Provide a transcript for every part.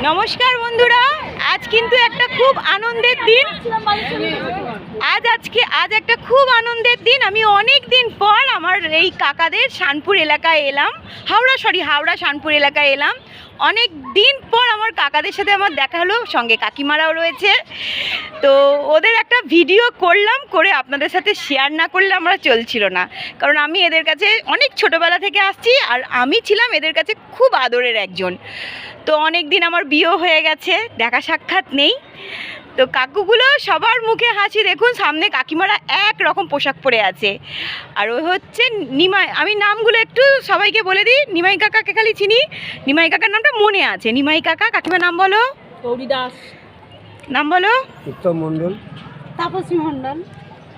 নমস্কার বন্ধুরা, আজ কিন্তু একটা খুব আনন্দের দিন। আজ একটা খুব আনন্দের দিন। আমি অনেক দিন পর আমার এই কাকাদের শানপুর এলাকায় এলাম, হাওড়া শানপুর এলাকায় এলাম। অনেক দিন পর আমার কাকাদের সাথে আমার দেখা হলো, সঙ্গে কাকিমারাও রয়েছে। তো ওদের একটা ভিডিও করলাম, করে আপনাদের সাথে শেয়ার না করলে আমরা চলছিল না, কারণ আমি এদের কাছে অনেক ছোটোবেলা থেকে আসছি আর আমি ছিলাম এদের কাছে খুব আদরের একজন। তো অনেক দিন আমার বিয়ে হয়ে গেছে, দেখা সাক্ষাৎ নেই। তো কাকুগুলো সবার মুখে হাসি, দেখুন সামনে কাকিমারা এক রকম পোশাক পরে আছে। আর ওই হচ্ছে নিমাই। আমি নামগুলো একটু সবাইকে বলে দিই। নিমাই কাকাকে খালি চিনি, নিমাই কাকার নামটা মনে আছে। নিমাই কাকা, কাকিমার নাম বলো। গৌরী দাস। নাম বলো। উত্তম মণ্ডল, তাপসী মণ্ডল,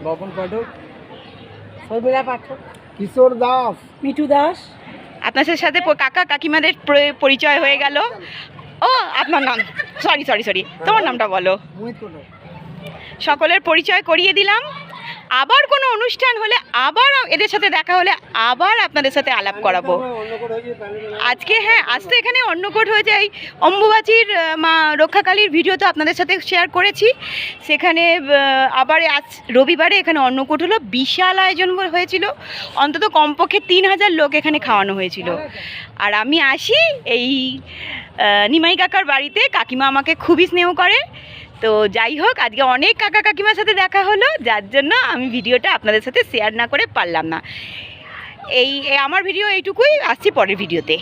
বাপন পাঠক, শর্মিলা পাঠক, কিশোর দাস, মিঠু দাস। আপনাদের সাথে কাকা কাকিমাদের পরিচয় হয়ে গেল। ও আপনার নাম, সরি, তোমার নামটা বলো। সকলের পরিচয় করিয়ে দিলাম। আবার কোনো অনুষ্ঠান হলে, আবার এদের সাথে দেখা হলে আবার আপনাদের সাথে আলাপ করাবো। আজকে আজ তো এখানে অন্নকূট হয়েছে। এই অম্বুবাচীর মা রক্ষাকালীর ভিডিও তো আপনাদের সাথে শেয়ার করেছি। সেখানে আবার আজ রবিবারে এখানে অন্নকূট হলো, বিশাল আয়োজন হয়েছিল। অন্তত কমপক্ষে 3000 লোক এখানে খাওয়ানো হয়েছিল। আর আমি আসি এই নিমাই কাকার বাড়িতে। কাকিমা আমাকে খুবই স্নেহ করে। তো যাই হোক, আজকে অনেক কাকা কাকিমার সাথে দেখা হলো, যার জন্য আমি ভিডিওটা আপনাদের সাথে শেয়ার না করে পারলাম না। আমার ভিডিও এইটুকুই। আসছি পরের ভিডিওতে।